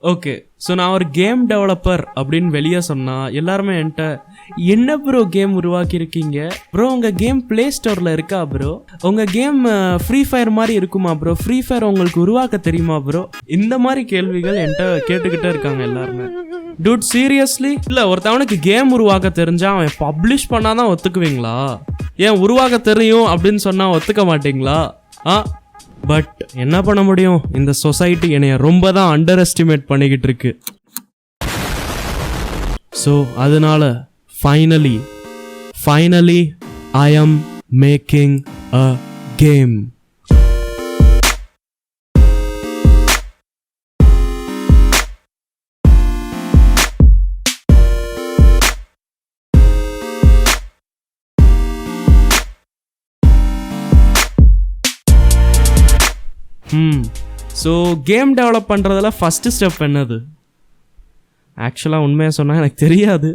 Okay, so நான் ஒரு game developer அப்படின்னு வெளியே சொன்னால் எல்லாருமே என்கிட்ட என்ன ப்ரோ கேம் உருவாக்கியிருக்கீங்க ப்ரோ, உங்கள் கேம் ப்ளே ஸ்டோரில் இருக்கா ப்ரோ, உங்கள் கேம் ஃப்ரீ ஃபயர் மாதிரி இருக்குமா ப்ரோ, ஃப்ரீ ஃபயர் உங்களுக்கு உருவாக்க தெரியுமா ப்ரோ, இந்த மாதிரி கேள்விகள் என்கிட்ட கேட்டுக்கிட்டே இருக்காங்க எல்லாருமே. டூட் சீரியஸ்லி இல்லை, ஒருத்தவனுக்கு கேம் உருவாக்க தெரிஞ்சா அவன் பப்ளிஷ் பண்ணாதான் ஒத்துக்குவீங்களா? ஏன் உருவாக்க தெரியும் அப்படின்னு சொன்னால் ஒத்துக்க மாட்டிங்களா? பட் என்ன பண்ண முடியும், இந்த சொசைட்டி என்னைய ரொம்ப தான் அண்டர் எஸ்டிமேட் பண்ணிக்கிட்டு இருக்கு. ஸோ அதனால ஃபைனலி ஐ ஆம் making a game. So game develop பண்ணுறதுல ஃபஸ்ட்டு ஸ்டெப் என்னது? ஆக்சுவலாக உண்மையாக சொன்னால் எனக்கு தெரியாது.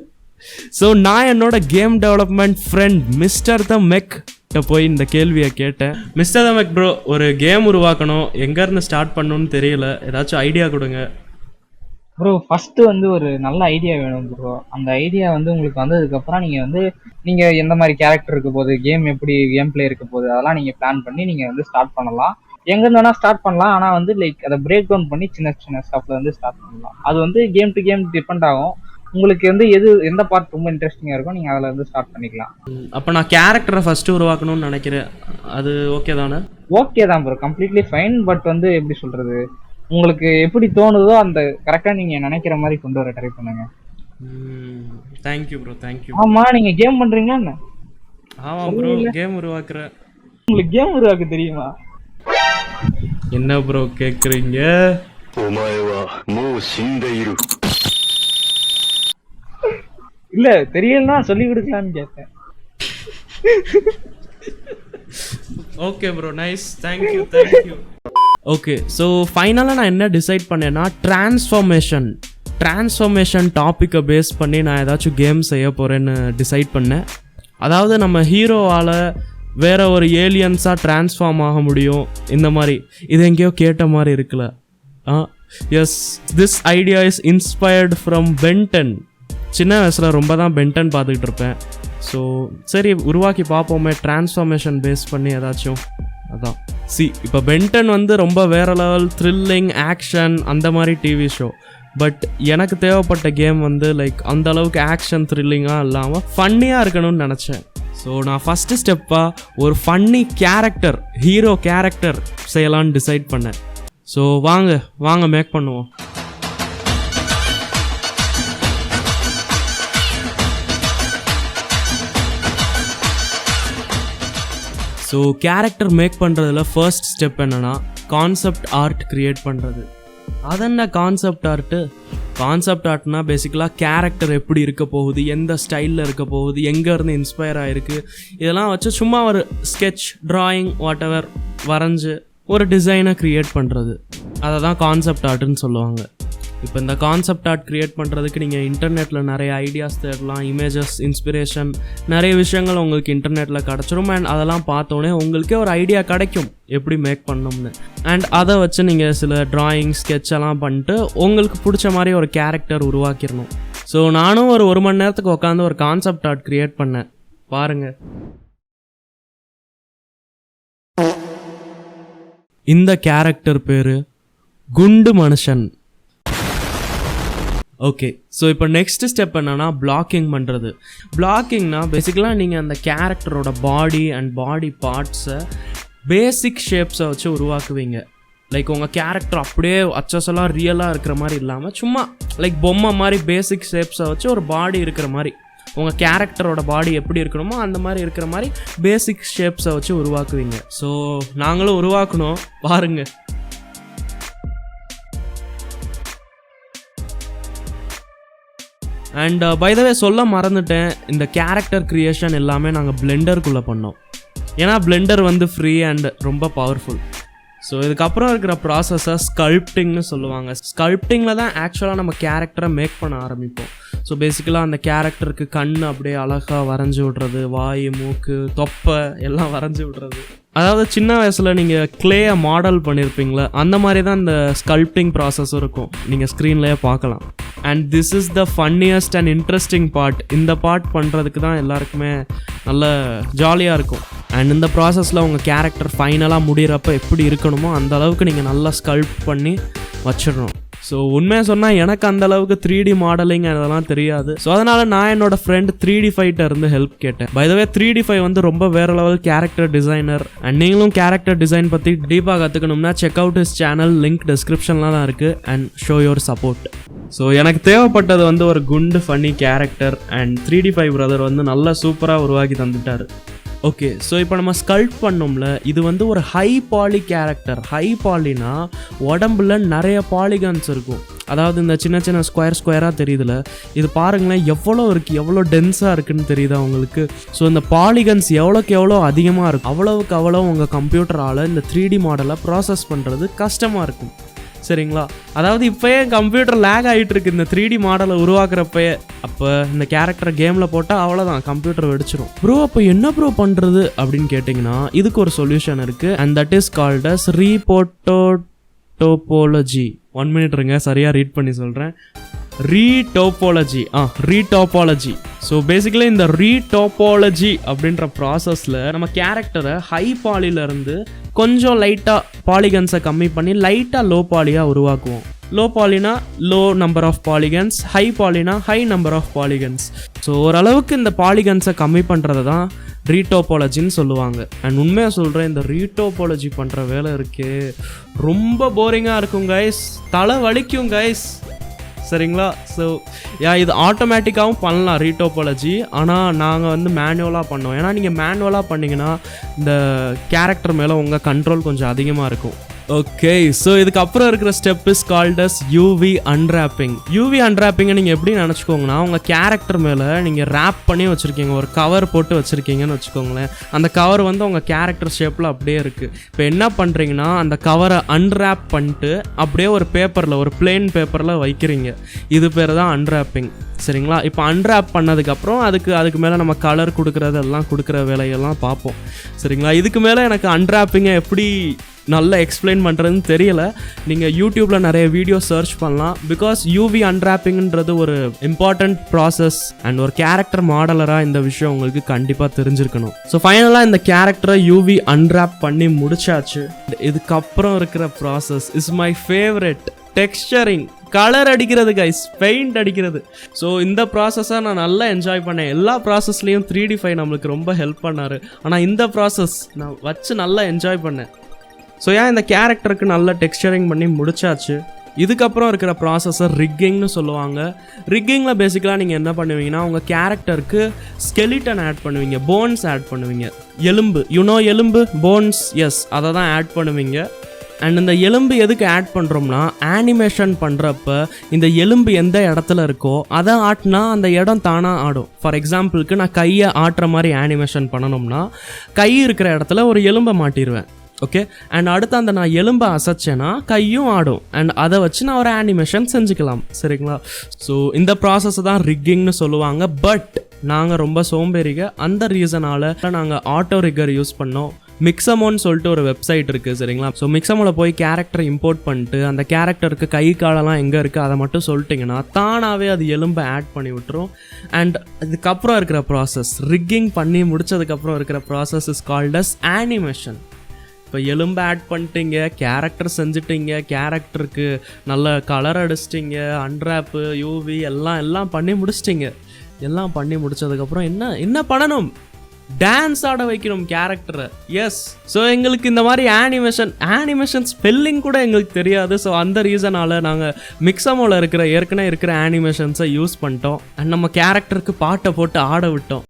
ஸோ நான் என்னோட கேம் டெவலப்மெண்ட் ஃப்ரெண்ட் மிஸ்டர் த மெக்கிட்ட போய் இந்த கேள்வியை கேட்டேன். மிஸ்டர் த மெக் ப்ரோ, ஒரு கேம் உருவாக்கணும், எங்கேருந்து ஸ்டார்ட் பண்ணணும்னு தெரியல, ஏதாச்சும் ஐடியா கொடுங்க. ப்ரோ ஃபஸ்ட்டு ஒரு நல்ல ஐடியா வேணும் ப்ரோ. அந்த ஐடியா உங்களுக்கு வந்ததுக்கப்புறம் நீங்கள் எந்த மாதிரி கேரக்டர் இருக்க போகுது, கேம் பிளே இருக்க போகுது, அதெல்லாம் நீங்கள் பிளான் பண்ணி நீங்கள் ஸ்டார்ட் பண்ணலாம். எங்கேருந்து வேணால் ஸ்டார்ட் பண்ணலாம். ஆனால் லைக் அதை பிரேக் டவுன் பண்ணி சின்ன சின்ன ஸ்டெப்ல ஸ்டார்ட் பண்ணலாம். அது கேம் டு கேம் டிபெண்ட் ஆகும். உங்களுக்கு எந்த பார்ட் ரொம்ப இன்ட்ரெஸ்டிங்காக இருக்கும், நீங்கள் அதில் ஸ்டார்ட் பண்ணிக்கலாம். அப்போ நான் கேரக்டரை ஃபஸ்ட்டு உருவாக்கணும்னு நினைக்கிறேன், அது ஓகே தானே? ஓகே தான் ப்ரோ, கம்ப்ளீட்லி ஃபைன். பட் எப்படி சொல்கிறது, உங்களுக்கு எப்படி தோணுதோ அந்த கரெக்டாக நீங்கள் நினைக்கிற மாதிரி கொண்டு வர ட்ரை பண்ணுங்க. Thank you bro, thank you. ஆமாம், நீங்கள் கேம் பண்ணுறீங்களா என்ன? ஆமாம் ப்ரோ, கேம் உருவாக்குறேன். உங்களுக்கு கேம் உருவாக்க தெரியுமா? என்ன ப்ரோ கேக்குறீங்க? இல்ல தெரியலன்னா சொல்லி கொடுக்கலான்னு கேட்டேன். Okay bro, nice, thank you. Okay, so ஃபைனலாக நான் என்ன டிசைட் பண்ணேன்னா டிரான்ஸ்ஃபர்மேஷன் டாப்பிக்கை பேஸ் பண்ணி நான் ஏதாச்சும் கேம் செய்ய போகிறேன்னு டிசைட் பண்ணேன். அதாவது நம்ம ஹீரோவால் வேற ஒரு ஏலியன்ஸாக டிரான்ஸ்ஃபார்ம் ஆக முடியும். இந்த மாதிரி இது எங்கேயோ கேட்ட மாதிரி இருக்குல்ல? Yes, this idea is inspired from Ben Ten. சின்ன வயசில் ரொம்ப தான் பென்டன் பார்த்துக்கிட்டு இருப்பேன். ஸோ சரி, உருவாக்கி பார்ப்போமே டிரான்ஸ்ஃபார்மேஷன் பேஸ் பண்ணி ஏதாச்சும். அதான் இப்போ பென்டன் ரொம்ப வேற லெவல் த்ரில்லிங் ஆக்ஷன் அந்த மாதிரி டிவி ஷோ. பட் எனக்கு தேவைப்பட்ட கேம் லைக் அந்த அளவுக்கு ஆக்ஷன் த்ரில்லிங்காக இல்லாமல் ஃபன்னியாக இருக்கணும்னு நினச்சேன். ஸோ நான் ஃபஸ்ட்டு ஸ்டெப்பாக ஒரு ஃபன்னி கேரக்டர், ஹீரோ கேரக்டர் செய்யலான்னு டிசைட் பண்ணேன். ஸோ வாங்க மேக் பண்ணுவோம். ஸோ கேரக்டர் மேக் பண்ணுறதுல ஃபர்ஸ்ட் ஸ்டெப் என்னென்னா கான்செப்ட் ஆர்ட் க்ரியேட் பண்ணுறது. அதென்ன கான்செப்ட் ஆர்ட்டு? கான்செப்ட் ஆர்ட்னா பேசிக்கலாக கேரக்டர் எப்படி இருக்க போகுது, எந்த ஸ்டைலில் இருக்க போகுது, எங்கேருந்து இன்ஸ்பயர் ஆகிருக்கு, இதெல்லாம் வச்சு சும்மா ஒரு ஸ்கெட்ச், ட்ராயிங், வாட் எவர் வரைஞ்சி ஒரு டிசைனை க்ரியேட் பண்ணுறது. அதை தான் கான்செப்ட் ஆர்ட்டுன்னு சொல்லுவாங்க. இப்போ இந்த கான்செப்ட் ஆர்ட் க்ரியேட் பண்ணுறதுக்கு நீங்கள் இன்டர்நெட்டில் நிறைய ஐடியாஸ் தேடலாம், இமேஜஸ், இன்ஸ்பிரேஷன், நிறைய விஷயங்கள் உங்களுக்கு இன்டர்நெட்டில் கிடச்சிரும். அண்ட் அதெல்லாம் பார்த்தோன்னே உங்களுக்கே ஒரு ஐடியா கிடைக்கும் எப்படி மேக் பண்ணணும்னு. அண்ட் அதை வச்சு நீங்கள் சில ட்ராயிங், ஸ்கெட்ச் எல்லாம் பண்ணிட்டு உங்களுக்கு பிடிச்ச மாதிரி ஒரு கேரக்டர் உருவாக்கிடணும். ஸோ நானும் ஒரு மணி நேரத்துக்கு உட்காந்து ஒரு கான்செப்ட் ஆர்ட் க்ரியேட் பண்ணேன். பாருங்கள், இந்த கேரக்டர் பேர் குண்டு மனுஷன். ஓகே, ஸோ இப்போ நெக்ஸ்ட் ஸ்டெப் என்னென்னா பிளாக்கிங் பண்ணுறது. பிளாக்கிங்னா பேசிக்கலாக நீங்கள் அந்த கேரக்டரோட பாடி அண்ட் பாடி பார்ட்ஸை பேசிக் ஷேப்ஸை வச்சு உருவாக்குவீங்க. லைக் உங்கள் கேரக்டர் அப்படியே அச்சசலாக ரியலாக இருக்கிற மாதிரி இல்லாமல் சும்மா லைக் பொம்மை மாதிரி பேசிக் ஷேப்ஸை வச்சு ஒரு பாடி இருக்கிற மாதிரி, உங்கள் கேரக்டரோட பாடி எப்படி இருக்கணுமோ அந்த மாதிரி இருக்கிற மாதிரி பேசிக் ஷேப்ஸை வச்சு உருவாக்குவீங்க. ஸோ நாங்களும் உருவாக்கணும், பாருங்கள். அண்ட் பை த வே சொல்ல மறந்துட்டேன், இந்த கேரக்டர் க்ரியேஷன் எல்லாமே நாங்கள் பிளெண்டருக்குள்ளே பண்ணோம். ஏன்னா பிளெண்டர் ஃப்ரீ அண்ட் ரொம்ப பவர்ஃபுல். ஸோ இதுக்கப்புறம் இருக்கிற ப்ராசஸை ஸ்கல்ப்டிங்னு சொல்லுவாங்க. ஸ்கல்ப்டிங்கில் தான் ஆக்சுவலாக நம்ம கேரக்டரை மேக் பண்ண ஆரம்பிப்போம். ஸோ பேசிக்கலாக அந்த கேரக்டருக்கு கண் அப்படியே அழகாக வரைஞ்சி விட்றது, வாய், மூக்கு, தொப்பை எல்லாம் வரைஞ்சி விட்றது. அதாவது சின்ன வயசில் நீங்கள் கிளேயை மாடல் பண்ணியிருப்பீங்களா, அந்த மாதிரி தான் இந்த ஸ்கல்ப்டிங் ப்ராசஸ் இருக்கும், நீங்கள் ஸ்க்ரீன்லேயே பார்க்கலாம். And this is the funniest and interesting part. இந்த பார்ட் பண்ணுறதுக்கு தான் எல்லாருக்குமே நல்ல ஜாலியாக இருக்கும். அண்ட் இந்த ப்ராசஸில் உங்கள் கேரக்டர் ஃபைனலாக முடிகிறப்ப எப்படி இருக்கணுமோ அந்த அளவுக்கு நீங்கள் நல்லா ஸ்கல்ப்ட் பண்ணி வச்சிடணும். ஸோ உண்மையாக சொன்னால் எனக்கு அந்த அளவுக்கு 3D மாடலிங் அதெல்லாம் தெரியாது. ஸோ அதனால் நான் என்னோட ஃப்ரெண்ட் 3D5 இருந்து ஹெல்ப் கேட்டேன். பை த வே 3D5 வந்து ரொம்ப வேற லெவல் கேரக்டர் டிசைனர். அண்ட் நீங்களும் கேரக்டர் டிசைன் பற்றி டீப்பாக கற்றுக்கணும்னா check out his channel, link டிஸ்கிரிப்ஷன்லாம் தான் இருக்குது. And show your support. So எனக்கு தேவைப்பட்டது வந்து ஒரு குண்டு funny character. And 3D5 brother வந்து நல்லா சூப்பராக உருவாக்கி தந்துட்டார். ஓகே, ஸோ இப்போ நம்ம ஸ்கல்ப்ட் பண்ணோம்ல, இது வந்து ஒரு ஹை பாலி கேரக்டர். ஹை பாலினா உடம்புல நிறைய பாலிகான்ஸ் இருக்கும். அதாவது இந்த சின்ன சின்ன ஸ்கொயராக தெரியுதுல, இது பாருங்களேன் எவ்வளோ இருக்குது, எவ்வளோ டென்ஸாக இருக்குன்னு தெரியுதா உங்களுக்கு. ஸோ இந்த பாலிகன்ஸ் எவ்வளோக்கு எவ்வளோ அதிகமாக இருக்கும் அவ்வளோவுக்கு அவ்வளோ உங்கள் கம்ப்யூட்டரால் இந்த 3D மாடலை ப்ராசஸ் பண்ணுறது கஷ்டமாக இருக்கும். சரிங்களா? அதாவது இப்போயே கம்ப்யூட்டர் லேக் ஆகிட்டு இருக்கு இந்த 3D மாடலை உருவாக்குறப்பயே. அப்போ இந்த கேரக்டரை கேமில் போட்டால் அவ்வளோதான், கம்ப்யூட்டர் வெடிச்சிடும். ப்ரோ அப்போ என்ன ப்ரோ பண்ணுறது அப்படின்னு கேட்டிங்கன்னா இதுக்கு ஒரு சொல்யூஷன் இருக்குது. And that is called as retopology. 1 minute இருங்க, சரியாக ரீட் பண்ணி சொல்கிறேன். ரீடோபாலஜி. ஸோ பேசிக்கலி இந்த ரீடோபாலஜி அப்படின்ற ப்ராசஸில் நம்ம கேரக்டரை ஹை பாலியிலேருந்து கொஞ்சம் லைட்டாக பாலிகன்ஸை கம்மி பண்ணி லைட்டாக லோ பாலியாக உருவாக்குவோம். லோ பாலினா low number of polygons, high பாலினா high number of polygons. So ஓரளவுக்கு இந்த பாலிகன்ஸை கம்மி பண்ணுறது தான் ரீடோபாலஜின்னு சொல்லுவாங்க. அண்ட் உண்மையாக சொல்கிறேன், இந்த ரீடோபாலஜி பண்ணுற வேலை இருக்கே ரொம்ப போரிங்காக இருக்கும் கைஸ், தலை வலிக்கும் கைஸ். சரிங்களா? ஸோ இது ஆட்டோமேட்டிக்காகவும் பண்ணலாம் ரீடோபாலஜி. ஆனால் நாங்கள் வந்து மேனுவலாக பண்ணோம். ஏன்னா நீங்கள் மேனுவலாக பண்ணிங்கன்னா இந்த கேரக்டர் மேலே உங்கள் கண்ட்ரோல் கொஞ்சம் அதிகமாக இருக்கும். ஓகே, ஸோ இதுக்கப்புறம் இருக்கிற step is called as UV unwrapping. UV அன்ராப்பிங்கை நீங்கள் எப்படி நினச்சிக்கோங்கன்னா, உங்கள் கேரக்டர் மேலே நீங்கள் ரேப் பண்ணி வச்சுருக்கீங்க, ஒரு கவர் போட்டு வச்சுருக்கீங்கன்னு வச்சுக்கோங்களேன். அந்த கவர் வந்து உங்கள் கேரக்டர் ஷேப்பில் அப்படியே இருக்குது. இப்போ என்ன பண்ணுறீங்கன்னா, அந்த கவரை அன்ராப் பண்ணிட்டு அப்படியே ஒரு பேப்பரில், ஒரு பிளெயின் பேப்பரில் வைக்கிறீங்க. இது பேர் தான் அன்ராப்பிங். சரிங்களா? இப்போ அன்ராப் பண்ணதுக்கப்புறம் அதுக்கு மேலே நம்ம கலர் கொடுக்குறது எல்லாம் கொடுக்குற வேலையெல்லாம் பார்ப்போம். சரிங்களா? இதுக்கு மேலே எனக்கு அன்ராப்பிங்கை எப்படி நல்லா எக்ஸ்பிளைன் பண்ணுறதுன்னு தெரியல. நீங்கள் யூடியூப்பில் நிறைய வீடியோ சர்ச் பண்ணலாம். பிகாஸ் யூவி அன்ராப்பிங்கிறது ஒரு இம்பார்ட்டண்ட் ப்ராசஸ். அண்ட் ஒரு கேரக்டர் மாடலராக இந்த விஷயம் உங்களுக்கு கண்டிப்பாக தெரிஞ்சிருக்கணும். ஸோ ஃபைனலாக இந்த கேரக்டரை யூவி அன்ராப் பண்ணி முடிச்சாச்சு. இதுக்கப்புறம் இருக்கிற process is my favourite, texturing, colour அடிக்கிறது கைஸ், பெயிண்ட் அடிக்கிறது. ஸோ இந்த ப்ராசஸை நான் நல்லா என்ஜாய் பண்ணேன். எல்லா ப்ராசஸ்லேயும் 3D5 நம்மளுக்கு ரொம்ப ஹெல்ப் பண்ணார். ஆனால் இந்த ப்ராசஸ் நான் வச்சு நல்லா என்ஜாய் பண்ணேன். ஸோ இந்த கேரக்டருக்கு நல்லா டெக்ஸ்சரிங் பண்ணி முடிச்சாச்சு. இதுக்கப்புறம் இருக்கிற ப்ராசஸை ரிக்கிங்னு சொல்லுவாங்க. ரிக்கிங்கில் பேசிக்கலாக நீங்கள் என்ன பண்ணுவீங்கன்னா, உங்கள் கேரக்டருக்கு ஸ்கெலிட்டன் ஆட் பண்ணுவீங்க, போன்ஸ் ஆட் பண்ணுவீங்க. எலும்பு, எலும்பு, போன்ஸ், எஸ், அதை தான் ஆட் பண்ணுவீங்க. அண்ட் இந்த எலும்பு எதுக்கு ஆட் பண்ணுறோம்னா, ஆனிமேஷன் பண்ணுறப்ப இந்த எலும்பு எந்த இடத்துல இருக்கோ அதை ஆட்டினா அந்த இடம் தானாக ஆடும். ஃபார் எக்ஸாம்பிளுக்கு நான் கையை ஆட்டுற மாதிரி ஆனிமேஷன் பண்ணணும்னா கை இருக்கிற இடத்துல ஒரு எலும்பை மாட்டிடுவேன். ஓகே, அண்ட் அடுத்து அந்த நான் எலும்பை அசைச்சேன்னா கையும் ஆடும். அண்ட் அதை வச்சு நான் ஒரு ஆனிமேஷன் செஞ்சுக்கலாம். சரிங்களா? ஸோ இந்த ப்ராசஸை தான் ரிக்கிங்னு சொல்லுவாங்க. பட் நாங்கள் ரொம்ப சோம்பேறிக, அந்த ரீசனால் நாங்கள் ஆட்டோ ரிக்கர் யூஸ் பண்ணோம். மிக்ஸமோன்னு சொல்லிட்டு ஒரு வெப்சைட் இருக்குது. சரிங்களா? ஸோ மிக்ஸமோவில் போய் கேரக்டரை இம்போர்ட் பண்ணிட்டு அந்த கேரக்டருக்கு கை காலெல்லாம் எங்கே இருக்குது அதை மட்டும் சொல்லிட்டிங்கன்னா தானாகவே அது எலும்பை ஆட் பண்ணி விட்டுரும். அண்ட் இதுக்கப்புறம் இருக்கிற ப்ராசஸ், ரிக்கிங் பண்ணி முடிச்சதுக்கப்புறம் இருக்கிற process is called as animation. இப்போ எலும்பை ஆட் பண்ணிட்டீங்க, கேரக்டர் செஞ்சுட்டீங்க, கேரக்டருக்கு நல்ல கலர் அடிச்சிட்டிங்க, அன்ராப்பு, யூவி எல்லாம் பண்ணி முடிச்சிட்டிங்க. எல்லாம் பண்ணி முடிச்சதுக்கப்புறம் என்ன பண்ணணும்? டான்ஸ் ஆட வைக்கணும் கேரக்டரை. எஸ், ஸோ எங்களுக்கு இந்த மாதிரி ஆனிமேஷன் ஸ்பெல்லிங் கூட எங்களுக்கு தெரியாது. ஸோ அந்த ரீசனால் நாங்கள் மிக்ஸமோவில் ஏற்கனவே இருக்கிற ஆனிமேஷன்ஸை யூஸ் பண்ணிட்டோம். அண்ட் நம்ம கேரக்டருக்கு பாட்டை போட்டு ஆட விட்டோம்.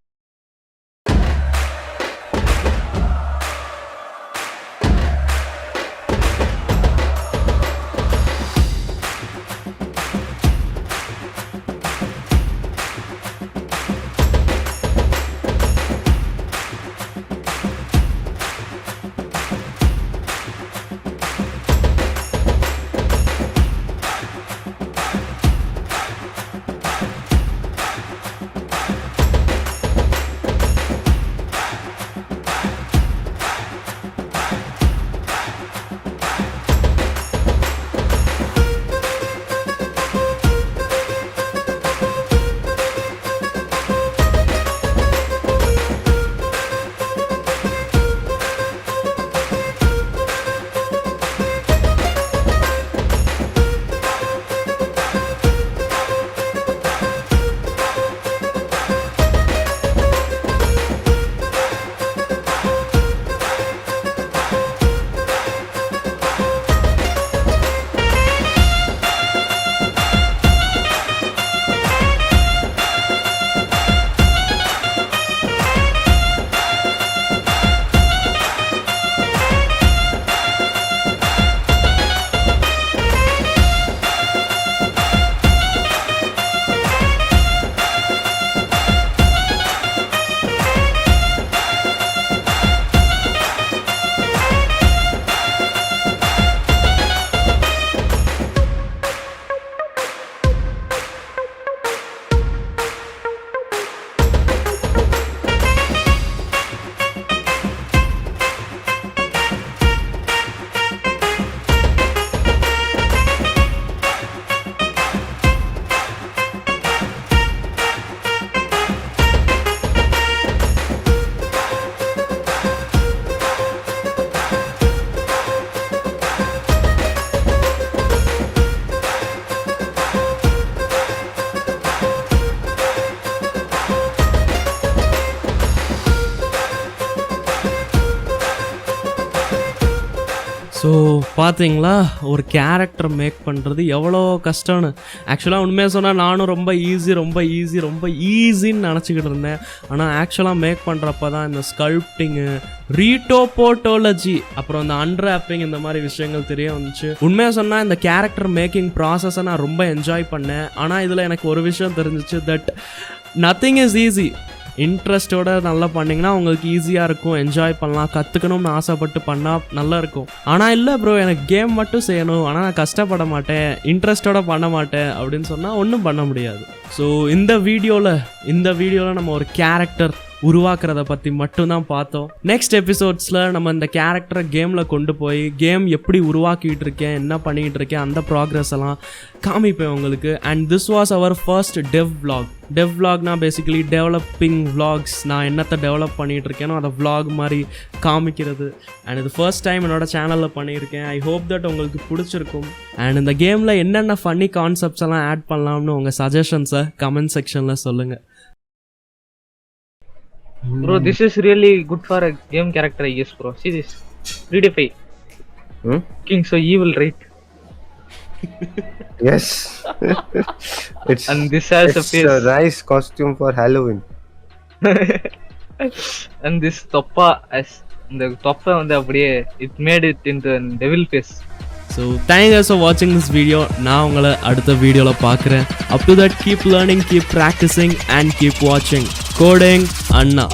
ஸோ பார்த்தீங்களா ஒரு கேரக்டர் மேக் பண்ணுறது எவ்வளோ கஷ்டம்னு. ஆக்சுவலாக உண்மையாக சொன்னால் நானும் ரொம்ப ஈஸின்னு நினச்சிக்கிட்டு இருந்தேன். ஆனால் ஆக்சுவலாக மேக் பண்ணுறப்ப தான் இந்த ஸ்கல்ப்டிங்கு, ரீடோபோட்டோலஜி, அப்புறம் இந்த அன்ராப்பிங், இந்த மாதிரி விஷயங்கள் தெரிய வந்துச்சு. உண்மையாக சொன்னால் இந்த கேரக்டர் மேக்கிங் ப்ராசஸை நான் ரொம்ப என்ஜாய் பண்ணேன். ஆனால் இதில் எனக்கு ஒரு விஷயம் தெரிஞ்சிச்சு, தட் நத்திங் இஸ் ஈஸி. இன்ட்ரெஸ்டோட நல்லா பண்ணிங்கன்னா உங்களுக்கு ஈஸியாக இருக்கும், என்ஜாய் பண்ணலாம், கற்றுக்கணும்னு ஆசைப்பட்டு பண்ணால் நல்லா இருக்கும். ஆனால் இல்லை ப்ரோ எனக்கு கேம் மட்டும் செய்யணும், ஆனால் நான் கஷ்டப்பட மாட்டேன், இன்ட்ரெஸ்டோட பண்ண மாட்டேன் அப்படின்னு சொன்னால் ஒன்றும் பண்ண முடியாது. ஸோ இந்த வீடியோவில் நம்ம ஒரு கேரக்டர் உருவாக்குறத பற்றி மட்டும்தான் பார்த்தோம். நெக்ஸ்ட் எபிசோட்ஸில் நம்ம இந்த கேரக்டரை கேமில் கொண்டு போய் கேம் எப்படி உருவாக்கிட்டு இருக்கேன், என்ன பண்ணிகிட்டு இருக்கேன், அந்த ப்ராக்ரஸ் எல்லாம் காமிப்பேன் உங்களுக்கு. And this was our first devlogனா பேசிக்கலி டெவலப்பிங் vlogs. நான் என்னத்தை டெவலப் பண்ணிகிட்டு இருக்கேனோ அதை vlog மாதிரி காமிக்கிறது. அண்ட் இது ஃபர்ஸ்ட் டைம் என்னோட சேனலில் பண்ணியிருக்கேன். ஐ ஹோப் தட் உங்களுக்கு பிடிச்சிருக்கும். அண்ட் இந்த கேமில் என்னென்ன ஃபன்னி கான்செப்ட்ஸ் எல்லாம் ஆட் பண்ணலாம்னு உங்கள் சஜஷன்ஸை கமெண்ட் செக்ஷனில் சொல்லுங்கள். Bro, this is really good for a game character, I guess, bro. See this. Redefy. King so evil, right? Yes. And this has a face. It's a nice costume for Halloween. And this toppa, as the toppa வந்து அப்படியே it made it into a devil face. So thank you guys for watching this video. நான் உங்களை அடுத்த வீடியோவில் பார்க்குறேன். Up to that, keep learning, keep practicing and keep watching. Coding Anna.